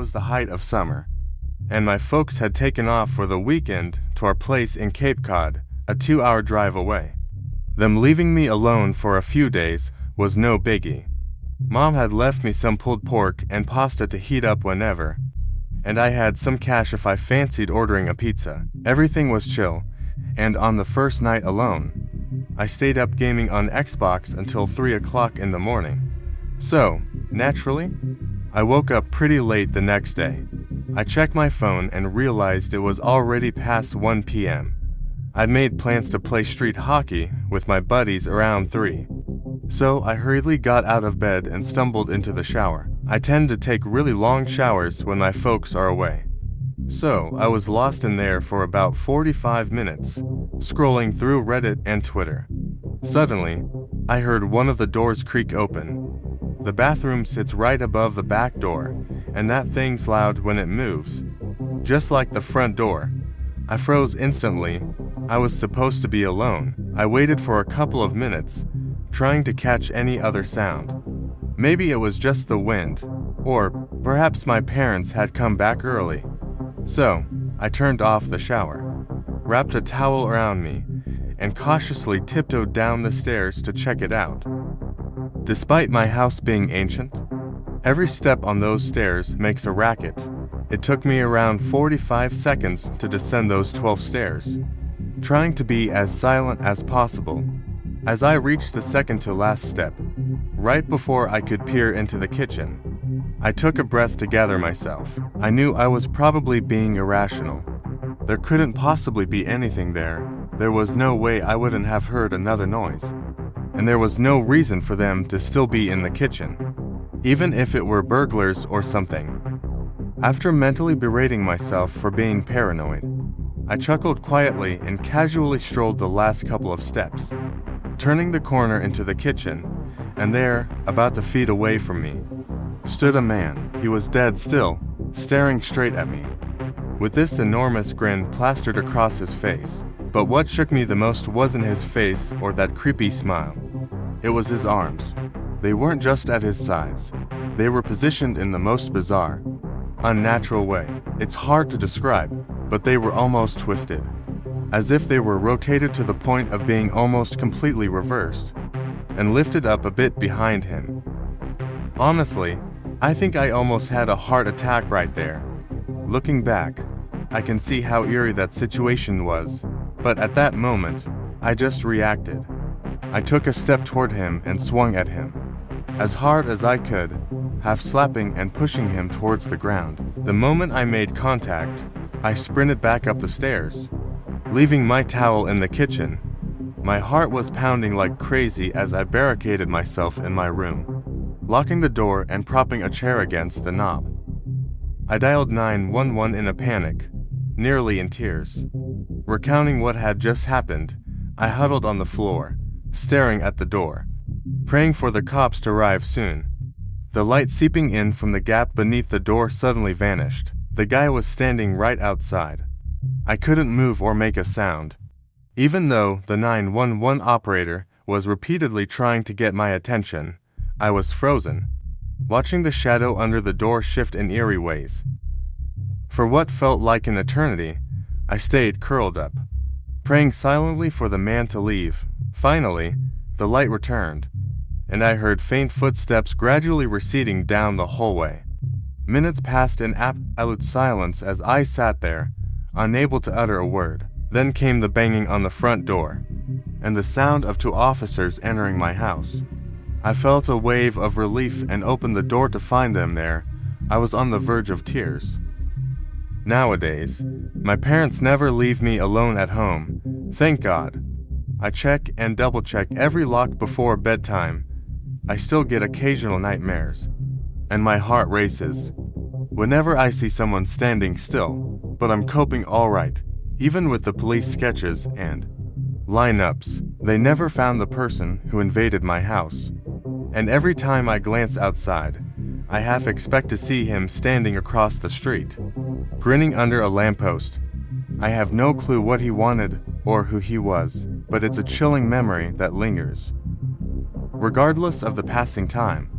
was the height of summer, and my folks had taken off for the weekend to our place in Cape Cod, a 2-hour drive away. Them leaving me alone for a few days was no biggie. Mom had left me some pulled pork and pasta to heat up whenever, and I had some cash if I fancied ordering a pizza. Everything was chill, and on the first night alone, I stayed up gaming on Xbox until 3 o'clock in the morning. So, naturally, I woke up pretty late the next day. I checked my phone and realized it was already past 1 p.m. I'd made plans to play street hockey with my buddies around 3. So I hurriedly got out of bed and stumbled into the shower. I tend to take really long showers when my folks are away. So I was lost in there for about 45 minutes, scrolling through Reddit and Twitter. Suddenly, I heard one of the doors creak open. The bathroom sits right above the back door, and that thing's loud when it moves. Just like the front door. I froze instantly. I was supposed to be alone. I waited for a couple of minutes, trying to catch any other sound. Maybe it was just the wind, or perhaps my parents had come back early. So, I turned off the shower, wrapped a towel around me, and cautiously tiptoed down the stairs to check it out. Despite my house being ancient, every step on those stairs makes a racket. It took me around 45 seconds to descend those 12 stairs, trying to be as silent as possible. As I reached the second to last step, right before I could peer into the kitchen, I took a breath to gather myself. I knew I was probably being irrational. There couldn't possibly be anything there. There was no way I wouldn't have heard another noise. And there was no reason for them to still be in the kitchen, even if it were burglars or something. After mentally berating myself for being paranoid, I chuckled quietly and casually strolled the last couple of steps, turning the corner into the kitchen, and there, about 2 feet away from me, stood a man. He was dead still, staring straight at me, with this enormous grin plastered across his face. But what shook me the most wasn't his face or that creepy smile. It was his arms. They weren't just at his sides. They were positioned in the most bizarre, unnatural way. It's hard to describe, but they were almost twisted, as if they were rotated to the point of being almost completely reversed, and lifted up a bit behind him. Honestly, I think I almost had a heart attack right there. Looking back, I can see how eerie that situation was, but at that moment, I just reacted. I took a step toward him and swung at him, as hard as I could, half slapping and pushing him towards the ground. The moment I made contact, I sprinted back up the stairs, leaving my towel in the kitchen. My heart was pounding like crazy as I barricaded myself in my room, locking the door and propping a chair against the knob. I dialed 911 in a panic, nearly in tears. Recounting what had just happened, I huddled on the floor, staring at the door, praying for the cops to arrive soon. The light seeping in from the gap beneath the door suddenly vanished. The guy was standing right outside. I couldn't move or make a sound, even though the 911 operator was repeatedly trying to get my attention. I was frozen, watching the shadow under the door shift in eerie ways. For what felt like an eternity, I stayed curled up, praying silently for the man to leave. Finally, the light returned, and I heard faint footsteps gradually receding down the hallway. Minutes passed in absolute silence as I sat there, unable to utter a word. Then came the banging on the front door, and the sound of 2 officers entering my house. I felt a wave of relief and opened the door to find them there. I was on the verge of tears. Nowadays, my parents never leave me alone at home, thank God. I check and double-check every lock before bedtime. I still get occasional nightmares, and my heart races whenever I see someone standing still, but I'm coping all right. Even with the police sketches and lineups, they never found the person who invaded my house. And every time I glance outside, I half expect to see him standing across the street, grinning under a lamppost. I have no clue what he wanted or who he was, but it's a chilling memory that lingers. Regardless of the passing time,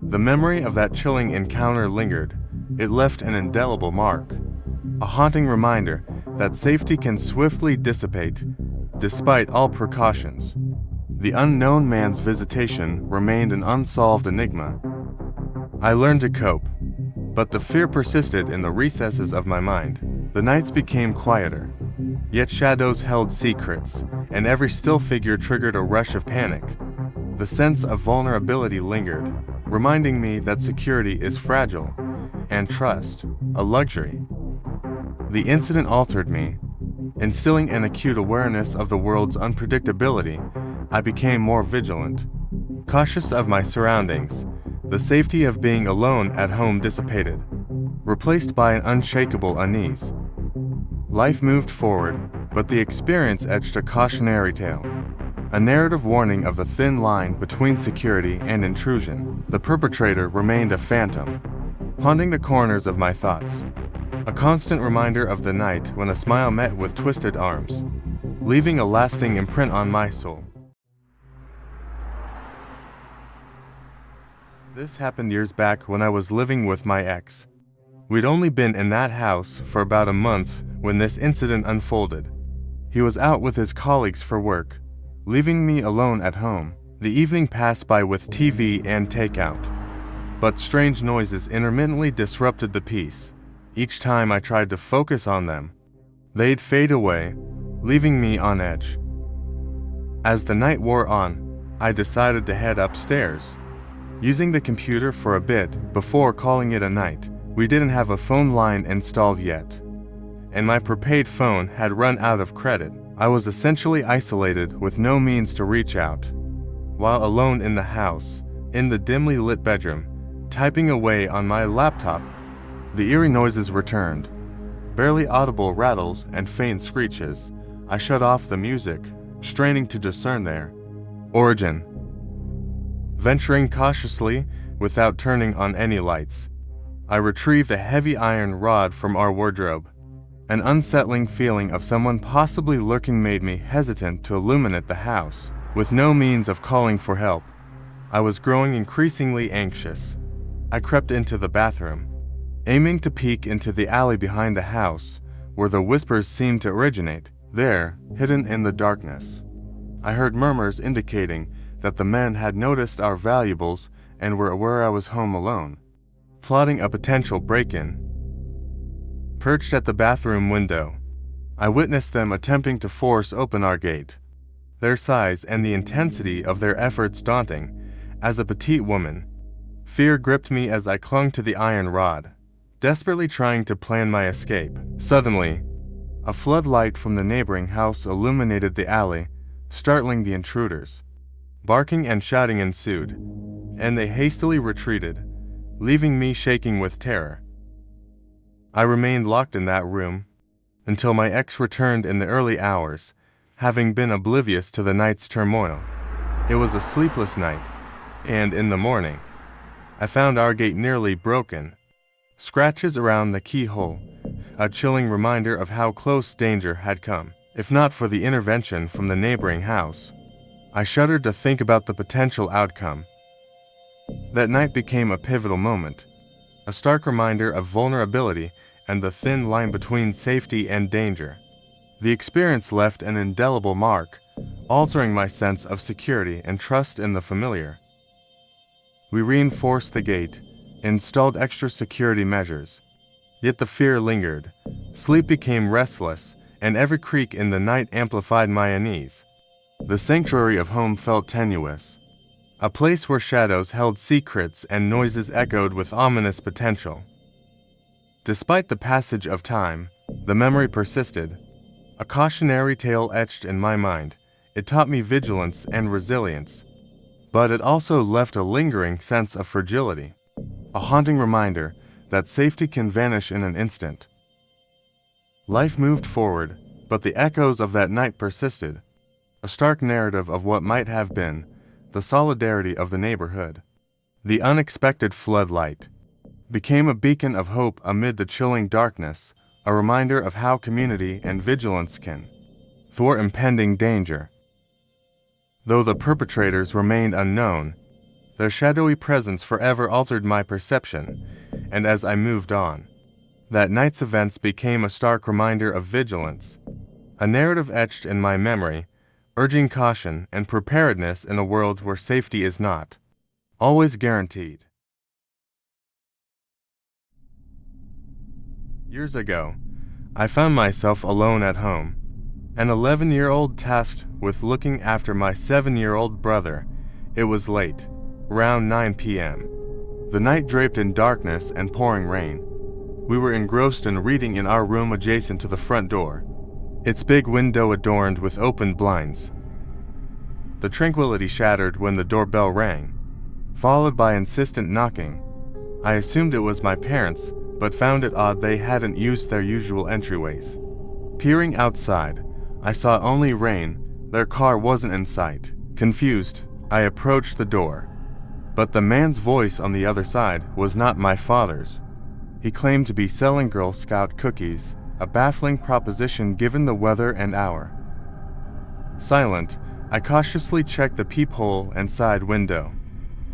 the memory of that chilling encounter lingered, It left an indelible mark, a haunting reminder that safety can swiftly dissipate, despite all precautions. The unknown man's visitation remained an unsolved enigma. I learned to cope, but the fear persisted in the recesses of my mind. The nights became quieter, yet shadows held secrets, and every still figure triggered a rush of panic. The sense of vulnerability lingered, reminding me that security is fragile, and trust, a luxury. The incident altered me, instilling an acute awareness of the world's unpredictability. I became more vigilant, cautious of my surroundings. The safety of being alone at home dissipated, replaced by an unshakable unease. Life moved forward, but the experience etched a cautionary tale, a narrative warning of the thin line between security and intrusion. The perpetrator remained a phantom, haunting the corners of my thoughts, a constant reminder of the night when a smile met with twisted arms, leaving a lasting imprint on my soul. This happened years back when I was living with my ex. We'd only been in that house for about a month when this incident unfolded. He was out with his colleagues for work, leaving me alone at home. The evening passed by with TV and takeout, but strange noises intermittently disrupted the peace. Each time I tried to focus on them, they'd fade away, leaving me on edge. As the night wore on, I decided to head upstairs, using the computer for a bit before calling it a night. We didn't have a phone line installed yet, and my prepaid phone had run out of credit. I was essentially isolated with no means to reach out. While alone in the house, in the dimly lit bedroom, typing away on my laptop, the eerie noises returned. Barely audible rattles and faint screeches. I shut off the music, straining to discern their origin. Venturing cautiously, without turning on any lights, I retrieved a heavy iron rod from our wardrobe. An unsettling feeling of someone possibly lurking made me hesitant to illuminate the house. With no means of calling for help, I was growing increasingly anxious. I crept into the bathroom, aiming to peek into the alley behind the house, where the whispers seemed to originate. There, hidden in the darkness, I heard murmurs indicating that the men had noticed our valuables and were aware I was home alone, plotting a potential break-in. Perched at the bathroom window, I witnessed them attempting to force open our gate. Their size and the intensity of their efforts daunting. As a petite woman, fear gripped me as I clung to the iron rod, desperately trying to plan my escape. Suddenly, a floodlight from the neighboring house illuminated the alley, startling the intruders. Barking and shouting ensued, and they hastily retreated, leaving me shaking with terror. I remained locked in that room until my ex returned in the early hours, having been oblivious to the night's turmoil. It was a sleepless night, and in the morning, I found our gate nearly broken, scratches around the keyhole, a chilling reminder of how close danger had come. If not for the intervention from the neighboring house, I shuddered to think about the potential outcome. That night became a pivotal moment, a stark reminder of vulnerability and the thin line between safety and danger. The experience left an indelible mark, altering my sense of security and trust in the familiar. We reinforced the gate, installed extra security measures. Yet the fear lingered. Sleep became restless, and every creak in the night amplified my unease. The sanctuary of home felt tenuous, a place where shadows held secrets and noises echoed with ominous potential. Despite the passage of time, the memory persisted, a cautionary tale etched in my mind. It taught me vigilance and resilience, but it also left a lingering sense of fragility, a haunting reminder that safety can vanish in an instant. Life moved forward, but the echoes of that night persisted, a stark narrative of what might have been, the solidarity of the neighborhood. The unexpected floodlight became a beacon of hope amid the chilling darkness, a reminder of how community and vigilance can thwart impending danger. Though the perpetrators remained unknown, their shadowy presence forever altered my perception, and as I moved on, that night's events became a stark reminder of vigilance, a narrative etched in my memory, urging caution and preparedness in a world where safety is not always guaranteed. Years ago, I found myself alone at home, an 11-year-old tasked with looking after my 7-year-old brother. It was late, around 9 p.m. The night draped in darkness and pouring rain. We were engrossed in reading in our room adjacent to the front door, its big window adorned with open blinds. The tranquility shattered when the doorbell rang, followed by insistent knocking. I assumed it was my parents, but found it odd they hadn't used their usual entryways. Peering outside, I saw only rain. Their car wasn't in sight. Confused, I approached the door. But the man's voice on the other side was not my father's. He claimed to be selling Girl Scout cookies, a baffling proposition given the weather and hour. Silent, I cautiously checked the peephole and side window,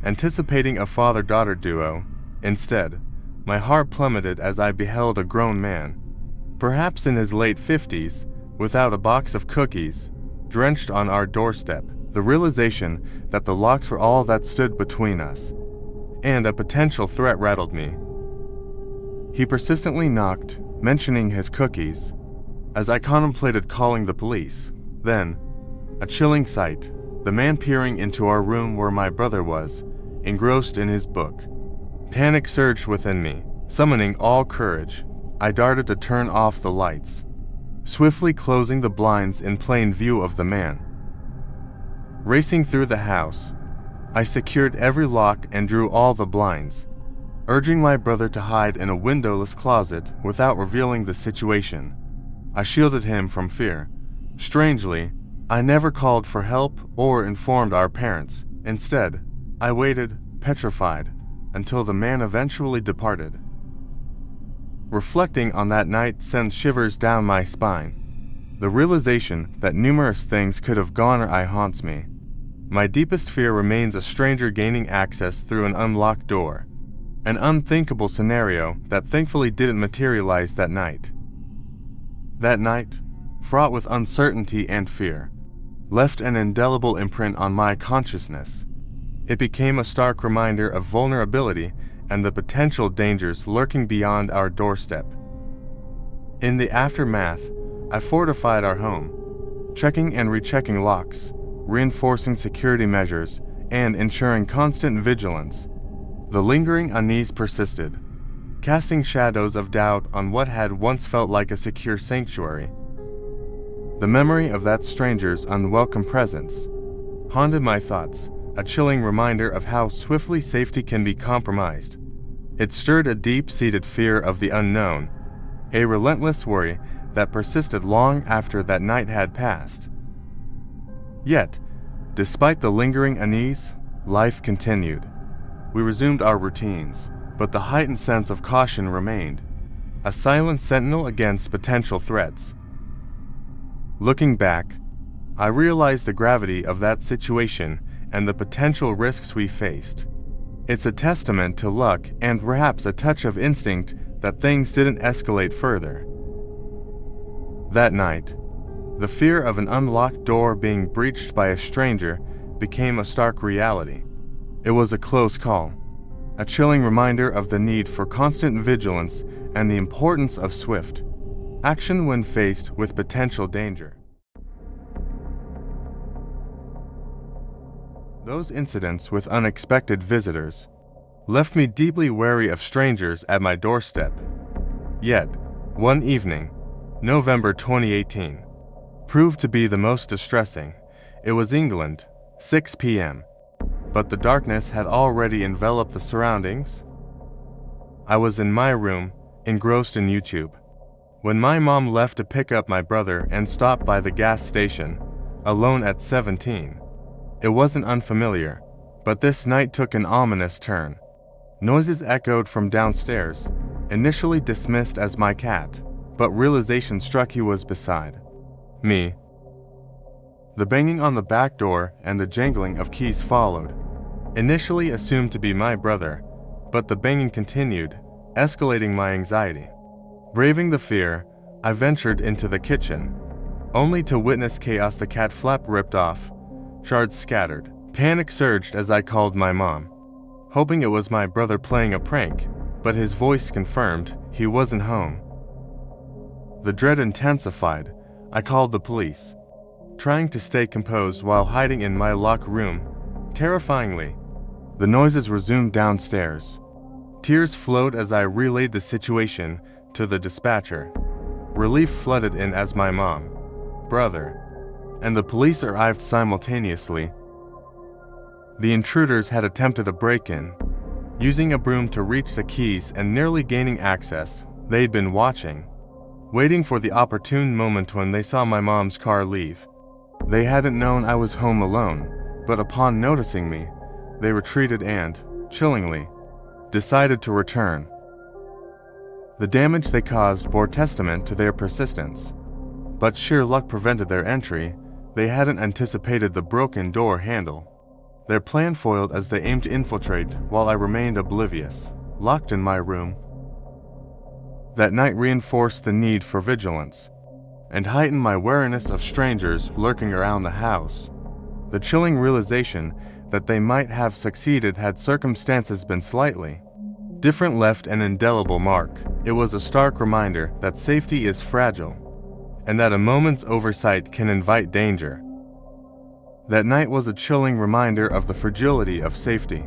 anticipating a father-daughter duo. Instead, my heart plummeted as I beheld a grown man, perhaps in his late 50s, without a box of cookies, drenched on our doorstep. The realization that the locks were all that stood between us, and a potential threat rattled me. He persistently knocked, mentioning his cookies, as I contemplated calling the police. Then, a chilling sight, the man peering into our room where my brother was, engrossed in his book. Panic surged within me. Summoning all courage, I darted to turn off the lights, swiftly closing the blinds in plain view of the man. Racing through the house, I secured every lock and drew all the blinds, urging my brother to hide in a windowless closet without revealing the situation. I shielded him from fear. Strangely, I never called for help or informed our parents. Instead, I waited, petrified, until the man eventually departed. Reflecting on that night sends shivers down my spine. The realization that numerous things could have gone awry haunts me. My deepest fear remains a stranger gaining access through an unlocked door, an unthinkable scenario that thankfully didn't materialize that night. That night, fraught with uncertainty and fear, left an indelible imprint on my consciousness. It became a stark reminder of vulnerability and the potential dangers lurking beyond our doorstep. In the aftermath, I fortified our home, checking and rechecking locks, reinforcing security measures, and ensuring constant vigilance. The lingering unease persisted, casting shadows of doubt on what had once felt like a secure sanctuary. The memory of that stranger's unwelcome presence haunted my thoughts, a chilling reminder of how swiftly safety can be compromised. It stirred a deep-seated fear of the unknown, a relentless worry that persisted long after that night had passed. Yet, despite the lingering unease, life continued. We resumed our routines, but the heightened sense of caution remained, a silent sentinel against potential threats. Looking back, I realized the gravity of that situation and the potential risks we faced. It's a testament to luck and perhaps a touch of instinct that things didn't escalate further. That night, the fear of an unlocked door being breached by a stranger became a stark reality. It was a close call, a chilling reminder of the need for constant vigilance and the importance of swift action when faced with potential danger. Those incidents with unexpected visitors left me deeply wary of strangers at my doorstep. Yet, one evening, November 2018, proved to be the most distressing. It was England, 6 p.m., but the darkness had already enveloped the surroundings. I was in my room, engrossed in YouTube, when my mom left to pick up my brother and stopped by the gas station, alone at 17. It wasn't unfamiliar, but this night took an ominous turn. Noises echoed from downstairs, initially dismissed as my cat, but realization struck he was beside me. The banging on the back door and the jangling of keys followed, initially assumed to be my brother, but the banging continued, escalating my anxiety. Braving the fear, I ventured into the kitchen, only to witness chaos. The cat flap ripped off, shards scattered. Panic surged as I called my mom, hoping it was my brother playing a prank, but his voice confirmed he wasn't home. The dread intensified. I called the police, trying to stay composed while hiding in my locked room. Terrifyingly, the noises resumed downstairs. Tears flowed as I relayed the situation to the dispatcher. Relief flooded in as my mom, brother, and the police arrived simultaneously. The intruders had attempted a break-in, using a broom to reach the keys and nearly gaining access. They'd been watching, waiting for the opportune moment when they saw my mom's car leave. They hadn't known I was home alone, but upon noticing me, they retreated and, chillingly, decided to return. The damage they caused bore testament to their persistence, but sheer luck prevented their entry. They hadn't anticipated the broken door handle. Their plan foiled as they aimed to infiltrate while I remained oblivious, locked in my room. That night reinforced the need for vigilance, and heightened my wariness of strangers lurking around the house. The chilling realization that they might have succeeded had circumstances been slightly different left an indelible mark. It was a stark reminder that safety is fragile, and that a moment's oversight can invite danger. That night was a chilling reminder of the fragility of safety,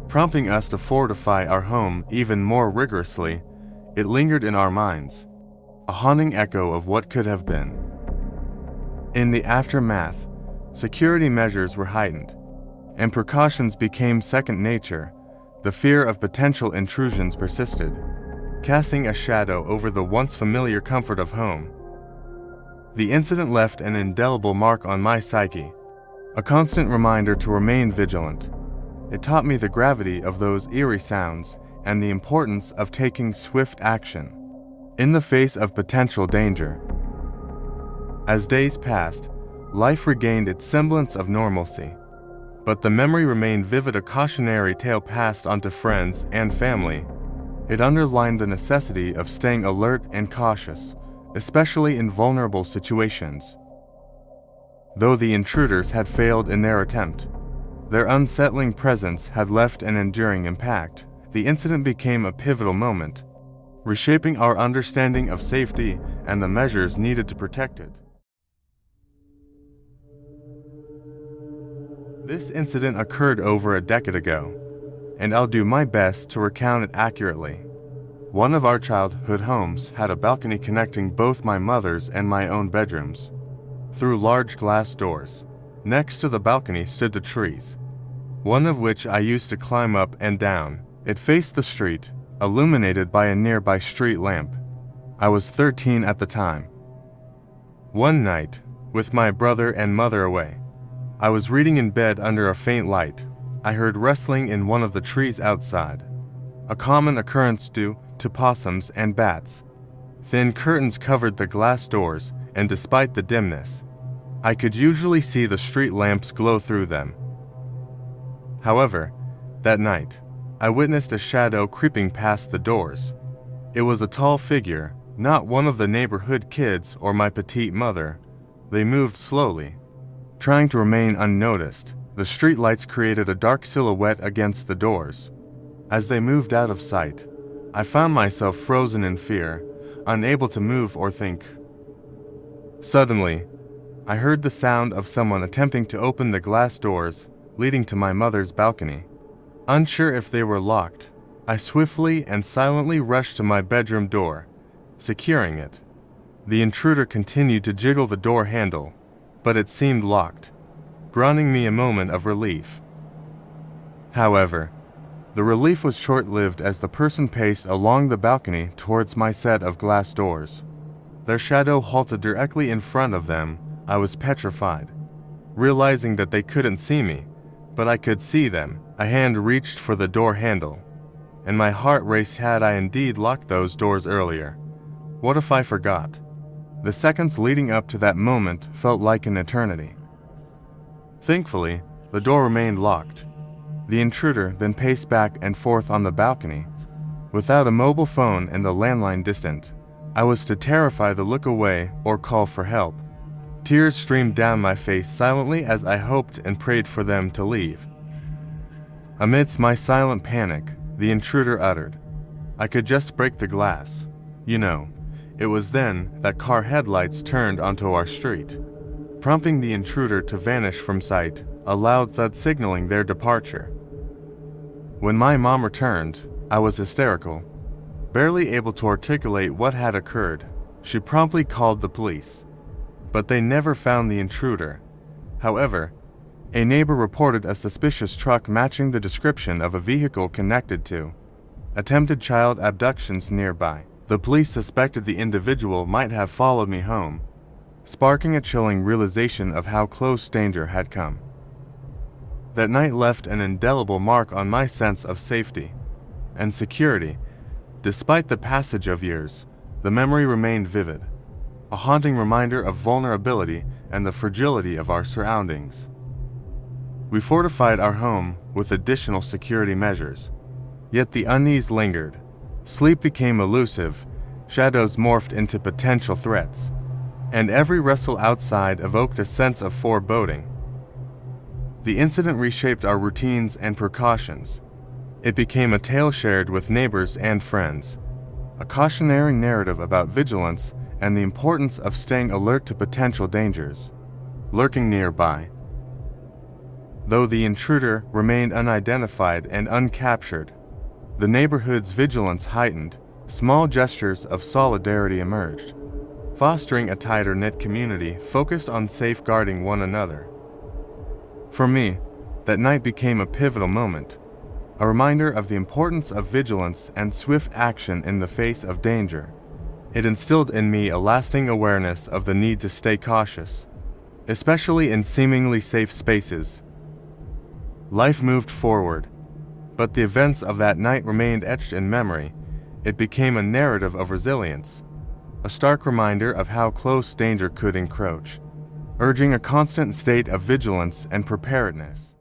prompting us to fortify our home even more rigorously. It lingered in our minds, a haunting echo of what could have been. In the aftermath, security measures were heightened, and precautions became second nature. The fear of potential intrusions persisted, casting a shadow over the once familiar comfort of home. The incident left an indelible mark on my psyche, a constant reminder to remain vigilant. It taught me the gravity of those eerie sounds and the importance of taking swift action in the face of potential danger. As days passed, life regained its semblance of normalcy, but the memory remained vivid, a cautionary tale passed on to friends and family. It underlined the necessity of staying alert and cautious, especially in vulnerable situations. Though the intruders had failed in their attempt, their unsettling presence had left an enduring impact. The incident became a pivotal moment, reshaping our understanding of safety and the measures needed to protect it. This incident occurred over a decade ago, and I'll do my best to recount it accurately. One of our childhood homes had a balcony connecting both my mother's and my own bedrooms, through large glass doors. Next to the balcony stood the trees, one of which I used to climb up and down. It faced the street, illuminated by a nearby street lamp. I was 13 at the time. One night, with my brother and mother away, I was reading in bed under a faint light. I heard rustling in one of the trees outside, a common occurrence due to possums and bats. Thin curtains covered the glass doors, and despite the dimness, I could usually see the street lamps glow through them. However, that night, I witnessed a shadow creeping past the doors. It was a tall figure, not one of the neighborhood kids or my petite mother. They moved slowly, trying to remain unnoticed. The street lights created a dark silhouette against the doors. As they moved out of sight, I found myself frozen in fear, unable to move or think. Suddenly, I heard the sound of someone attempting to open the glass doors leading to my mother's balcony. Unsure if they were locked, I swiftly and silently rushed to my bedroom door, securing it. The intruder continued to jiggle the door handle, but it seemed locked, granting me a moment of relief. However, the relief was short-lived as the person paced along the balcony towards my set of glass doors. Their shadow halted directly in front of them. I was petrified, realizing that they couldn't see me, but I could see them. A hand reached for the door handle, and my heart raced. Had I indeed locked those doors earlier? What if I forgot? The seconds leading up to that moment felt like an eternity. Thankfully, the door remained locked. The intruder then paced back and forth on the balcony, Without a mobile phone and the landline distant, I was too terrified to look away or call for help. Tears streamed down my face silently as I hoped and prayed for them to leave. Amidst my silent panic, the intruder uttered, "I could just break the glass. You know." It was then that car headlights turned onto our street, prompting the intruder to vanish from sight, a loud thud signaling their departure. When my mom returned, I was hysterical. Barely able to articulate what had occurred, she promptly called the police. But they never found the intruder. However, a neighbor reported a suspicious truck matching the description of a vehicle connected to attempted child abductions nearby. The police suspected the individual might have followed me home, sparking a chilling realization of how close danger had come. That night left an indelible mark on my sense of safety and security. Despite the passage of years, the memory remained vivid, a haunting reminder of vulnerability and the fragility of our surroundings. We fortified our home with additional security measures, yet the unease lingered. Sleep became elusive, shadows morphed into potential threats, and every rustle outside evoked a sense of foreboding. The incident reshaped our routines and precautions. It became a tale shared with neighbors and friends, a cautionary narrative about vigilance and the importance of staying alert to potential dangers lurking nearby. Though the intruder remained unidentified and uncaptured, the neighborhood's vigilance heightened. Small gestures of solidarity emerged, fostering a tighter-knit community focused on safeguarding one another. For me, that night became a pivotal moment, a reminder of the importance of vigilance and swift action in the face of danger. It instilled in me a lasting awareness of the need to stay cautious, especially in seemingly safe spaces. Life moved forward, but the events of that night remained etched in memory. It became a narrative of resilience, a stark reminder of how close danger could encroach, urging a constant state of vigilance and preparedness.